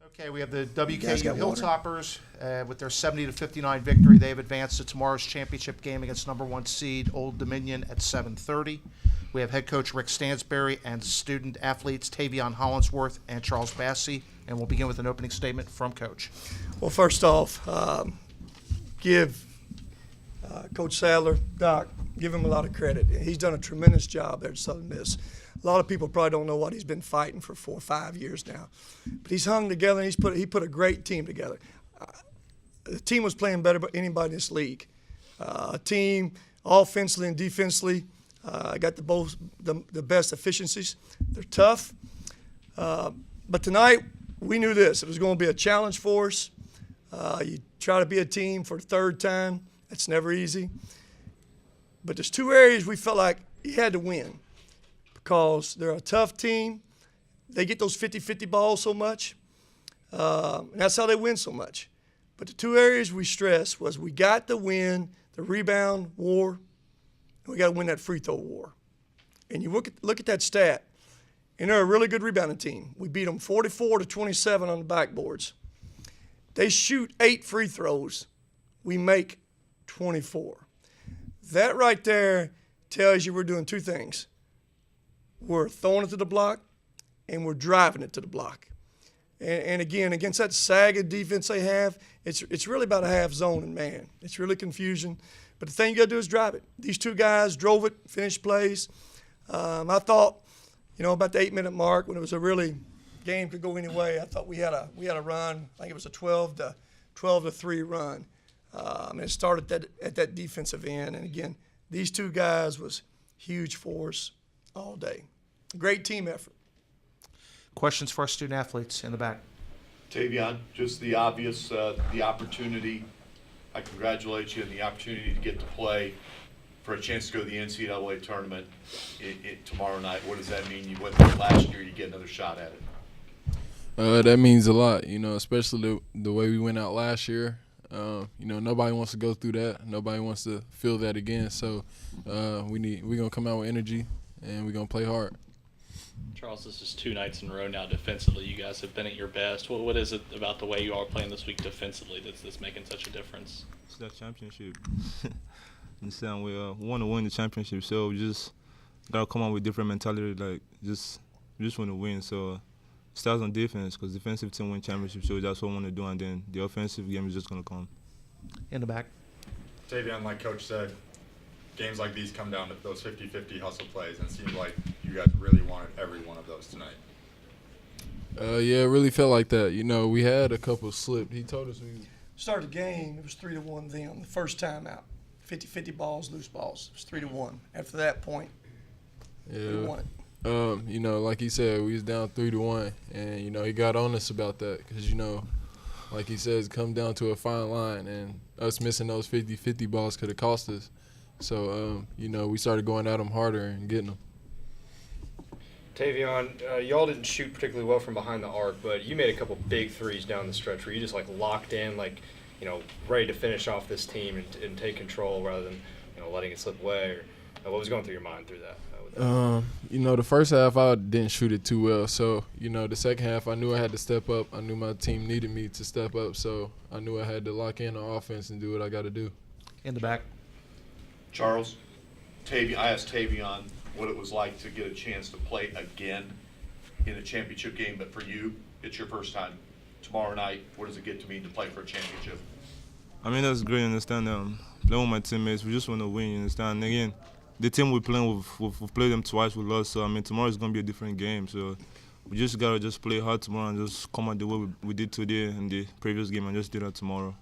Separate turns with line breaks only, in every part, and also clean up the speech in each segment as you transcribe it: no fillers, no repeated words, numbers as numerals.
Okay, we have the WKU Hilltoppers with their 70-59 victory. They have advanced to tomorrow's championship game against number 1 seed Old Dominion at 7:30. We have head coach Rick Stansberry and student athletes Tavion Hollinsworth and Charles Bassey, and we'll begin with an opening statement from Coach.
Well, first off, give Coach Sadler, Doc, give him a lot of credit. He's done a tremendous job there at Southern Miss. A lot of people probably don't know what he's been fighting for 4 or 5 years now. But he's hung together, and he put a great team together. The team was playing better than anybody in this league. A team offensively and defensively got the best efficiencies. They're tough. But tonight, we knew this. It was going to be a challenge for us. You try to be a team for the third time. That's never easy. But there's 2 areas we felt like you had to win because they're a tough team. They get those 50-50 balls so much. And that's how they win so much. But the 2 areas we stressed was we got to win the rebound war, and we got to win that free throw war. And you look at that stat, and they're a really good rebounding team. We beat them 44-27 on the backboards. They shoot 8 free throws. We make 24. That right there tells you we're doing 2 things. We're throwing it to the block, and we're driving it to the block. And again, against that sagging defense they have, it's really about a half zone and man. It's really confusion. But the thing you got to do is drive it. These 2 guys drove it, finished plays. I thought, about the 8-minute mark when it was a really game could go any way. I thought we had a run. I think it was a 12-3 run. And it started at that defensive end. And again, these 2 guys was huge for us all day. Great team effort.
Questions for our student athletes in the back.
Tavion, just the obvious, the opportunity. I congratulate you on the opportunity to get to play for a chance to go to the NCAA tournament tomorrow night. What does that mean? You went there last year, you get another shot at it.
That means a lot, especially the way we went out last year. Nobody wants to go through that. Nobody wants to feel that again. So we're gonna come out with energy and we're gonna play hard.
Charles, this is 2 nights in a row now defensively. You guys have been at your best. What is it about the way you are playing this week defensively that's making such a difference?
It's that championship. Understand, we want to win the championship, so we just gotta come up with different mentality. Like just want to win. So it starts on defense because defensive team win championship, so that's what we want to do, and then the offensive game is just gonna come.
In the back.
Tavion, like Coach said, games like these come down to those 50-50 hustle plays, and it seems like you guys really wanted every one of those tonight.
Yeah, it really felt like that. We had a couple slip. He told us we
Started the game, it was 3-1 them, the first time out. 50-50 balls, loose balls. It was 3-1. After that point, we won it.
Like he said, we was down 3-1, and he got on us about that because like he says, it come down to a fine line, and us missing those 50-50 balls could have cost us. So we started going at them harder and getting them.
Tavion, y'all didn't shoot particularly well from behind the arc, but you made a couple big threes down the stretch where you just locked in, ready to finish off this team and take control rather than letting it slip away. Or what was going through your mind through that?
The first half I didn't shoot it too well. So, the second half I knew I had to step up. I knew my team needed me to step up. So I knew I had to lock in on offense and do what I got to do.
In the back.
Charles, I asked Tavion what it was like to get a chance to play again in a championship game, but for you, it's your first time. Tomorrow night, what does it get to mean to play for a championship?
I mean, that's great. Understand, playing with my teammates, we just want to win. You understand? And again, the team we're playing with, we've played them twice with us. So tomorrow is gonna be a different game. So we just gotta play hard tomorrow and just come out the way we did today in the previous game and just do that tomorrow,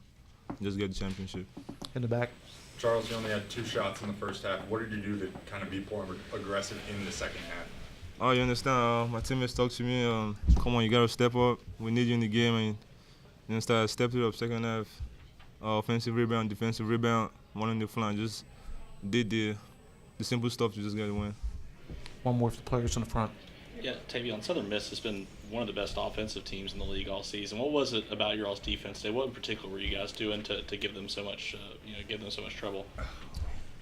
just get the championship.
In the back.
Charles, you only had 2 shots in the first half. What did you do to kind of be more aggressive in the second half?
Oh, you understand? My teammates talk to me. Come on, you gotta step up. We need you in the game, and you understand? I stepped it up second half. Offensive rebound, defensive rebound, one on the flank. Just did the simple stuff to just get a win.
One more for the players in the front.
Yeah, Tavion, Southern Miss has been one of the best offensive teams in the league all season. What was it about your all's defense today? What in particular were you guys doing to give them so much, give them so much trouble?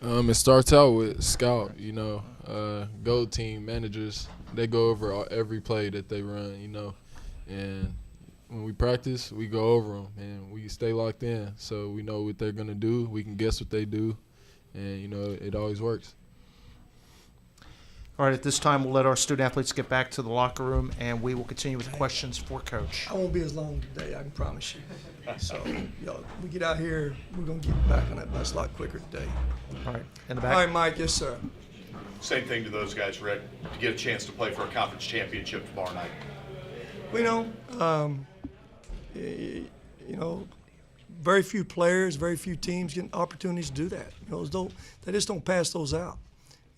It starts out with scout, gold team managers. They go over every play that they run, and when we practice, we go over them and we stay locked in, so we know what they're gonna do. We can guess what they do, and it always works.
All right, at this time, we'll let our student athletes get back to the locker room, and we will continue with questions for Coach.
I won't be as long today, I can promise you. So, we get out here, we're going to get back on that bus a lot quicker today.
All right, in the
All
back.
right, Mike, yes, sir.
Same thing to those guys, Rick, to get a chance to play for a conference championship tomorrow night.
Very few players, very few teams get opportunities to do that. They just don't pass those out.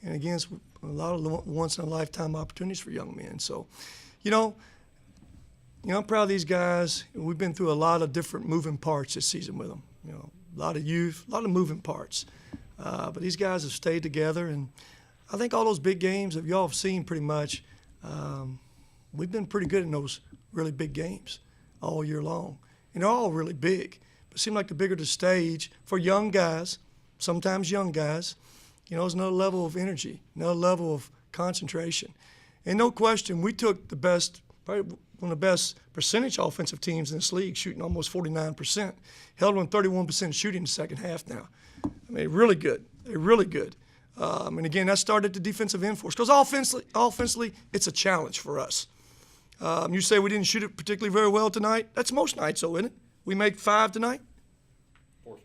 And again, it's a lot of once-in-a-lifetime opportunities for young men. So, I'm proud of these guys. We've been through a lot of different moving parts this season with them. A lot of youth, a lot of moving parts. But these guys have stayed together, and I think all those big games that y'all have seen pretty much, we've been pretty good in those really big games all year long. And they're all really big. But it seemed like the bigger the stage for young guys, sometimes young guys, there's another level of energy, another level of concentration. And no question, we took probably one of the best percentage offensive teams in this league, shooting almost 49%. Held on 31% shooting in the second half now. I mean, really good. They're really good. And again, that started the defensive end for us. Because offensively, it's a challenge for us. You say we didn't shoot it particularly very well tonight. That's most nights, though, isn't it? We make 5 tonight?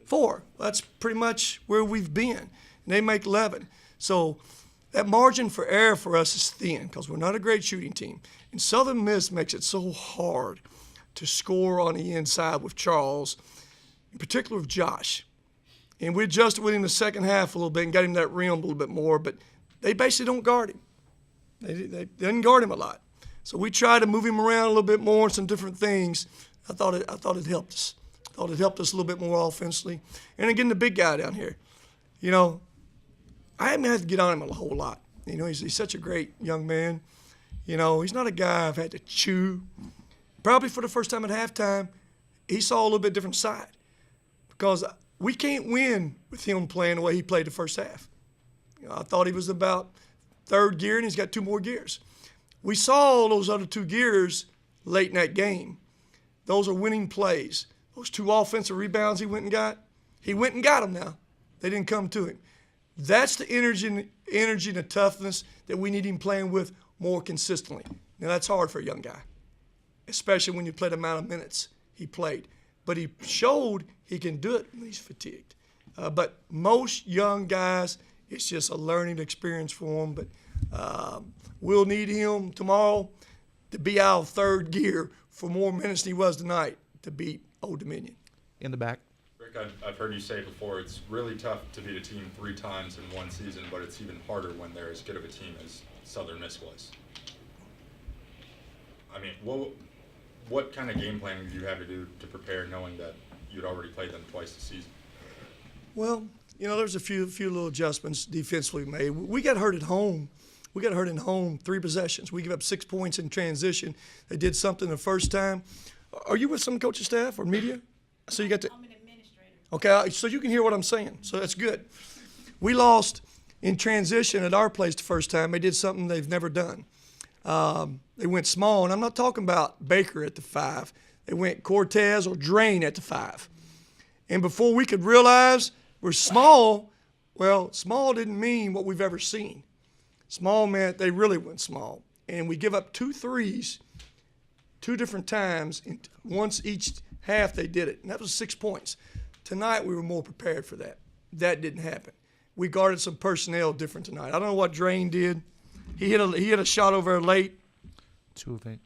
4. That's pretty much where we've been. And they make 11. So that margin for error for us is thin because we're not a great shooting team. And Southern Miss makes it so hard to score on the inside with Charles, in particular with Josh. And we adjusted with him the second half a little bit and got him that rim a little bit more, but they basically don't guard him. They didn't guard him a lot. So we tried to move him around a little bit more, some different things. I thought it helped us. I thought it helped us a little bit more offensively. And again, the big guy down here, I haven't had to get on him a whole lot. He's such a great young man. He's not a guy I've had to chew. Probably for the first time at halftime, he saw a little bit different side because we can't win with him playing the way he played the first half. I thought he was about third gear, and he's got 2 more gears. We saw those other 2 gears late in that game. Those are winning plays. Those 2 offensive rebounds he went and got them now. They didn't come to him. That's the energy and the toughness that we need him playing with more consistently. Now, that's hard for a young guy, especially when you play the amount of minutes he played. But he showed he can do it when he's fatigued. But most young guys, it's just a learning experience for them. But we'll need him tomorrow to be out of third gear for more minutes than he was tonight to beat Old Dominion.
In the back.
Rick, I've heard you say before, it's really tough to beat a team 3 times in one season, but it's even harder when they're as good of a team as Southern Miss was. I mean, what kind of game planning do you have to do to prepare knowing that you'd already played them twice this season?
Well, there's a few little adjustments defensively made. We got hurt at home. We got hurt at home 3 possessions. We gave up 6 points in transition. They did something the first time. Are you with some coaching staff or media? So you got to.
I'm an administrator.
Okay, so you can hear what I'm saying. So that's good. We lost in transition at our place the first time. They did something they've never done. They went small, and I'm not talking about Baker at the 5. They went Cortez or Drain at the 5. And before we could realize we're small, well, small didn't mean what we've ever seen. Small meant they really went small. And we give up 2 threes 2 different times. And once each half they did it. And that was 6 points. Tonight we were more prepared for that. That didn't happen. We guarded some personnel different tonight. I don't know what Drain did. He hit a shot over late.
2 of 8.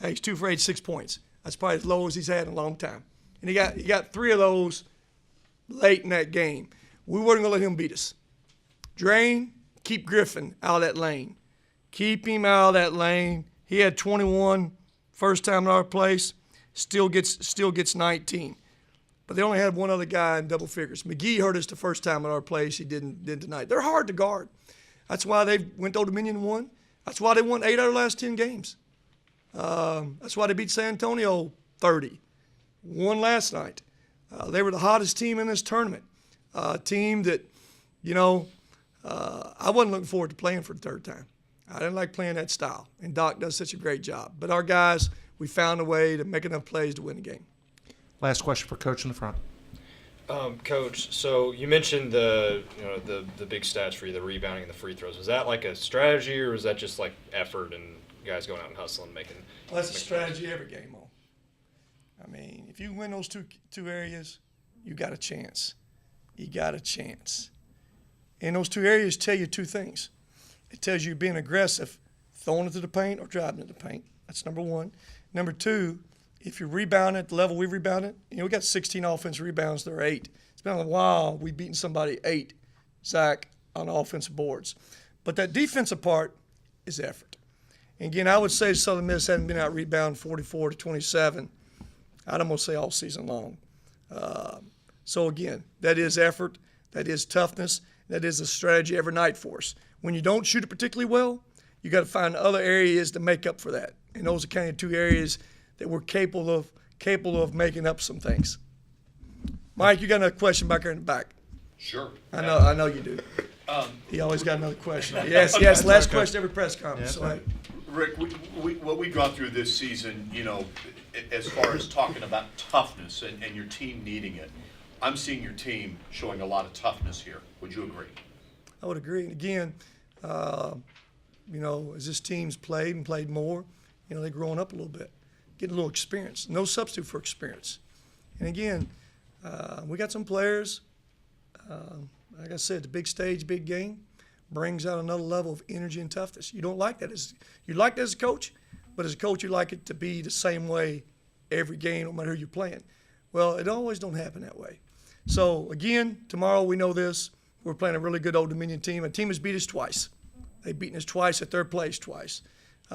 Hey, he's 2 for 8, 6 points. That's probably as low as he's had in a long time. And he got 3 of those late in that game. We weren't going to let him beat us. Drain, keep Griffin out of that lane. Keep him out of that lane. He had 21 first time at our place. Still gets 19. But they only had one other guy in double figures. McGee hurt us the first time at our place. He didn't tonight. They're hard to guard. That's why they went to Old Dominion and won. That's why they won 8 out of the last 10 games. That's why they beat San Antonio 30. Won last night. They were the hottest team in this tournament. A team that, I wasn't looking forward to playing for the third time. I didn't like playing that style, and Doc does such a great job. But our guys we found a way to make enough plays to win the game.
Last question for Coach in the front.
Coach, so you mentioned the big stats for you, the rebounding and the free throws. Was that like a strategy, or was that just like effort and guys going out and hustling and making?
Well, that's a strategy every game, Mo. I mean, if you win those two areas, you got a chance. You got a chance. And those two areas tell you two things. It tells you being aggressive, throwing it to the paint or driving it to the paint. That's number one. Number two, if you rebound at the level we rebounded, we got 16 offensive rebounds. There are 8. It's been a while we've beaten somebody 8, Zach, on offensive boards. But that defensive part is effort. And again, I would say Southern Miss hadn't been out rebound 44 to 27. I'd almost say all season long. So again, that is effort, that is toughness, that is a strategy every night for us. When you don't shoot it particularly well, you got to find other areas to make up for that. And those are kind of 2 areas that we're capable of making up some things. Mike, you got another question back there in the back.
Sure.
I know you do. He always got another question. Yes. Last question every press conference.
Yeah,
So,
Rick, what we've gone through this season, as far as talking about toughness and your team needing it, I'm seeing your team showing a lot of toughness here. Would you agree?
I would agree. And again, as this team's played more, they're growing up a little bit, getting a little experience. No substitute for experience. And again, we got some players. Like I said, the big stage, big game brings out another level of energy and toughness. You don't like that you like that as a coach, but as a coach, you like it to be the same way every game, no matter who you're playing. Well, it always don't happen that way. So again, tomorrow we know this. We're playing a really good Old Dominion team. A team has beat us twice. They've beaten us twice at third place twice.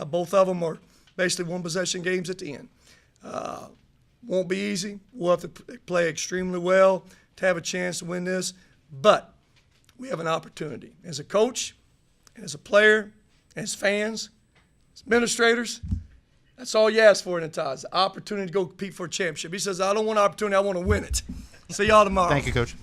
Both of them are basically one-possession games at the end. Won't be easy. We'll have to play extremely well to have a chance to win this. But we have an opportunity. As a coach, as a player, as fans, as administrators, that's all you ask for in the ties. The opportunity to go compete for a championship. He says, I don't want an opportunity, I want to win it. See y'all tomorrow.
Thank you, Coach.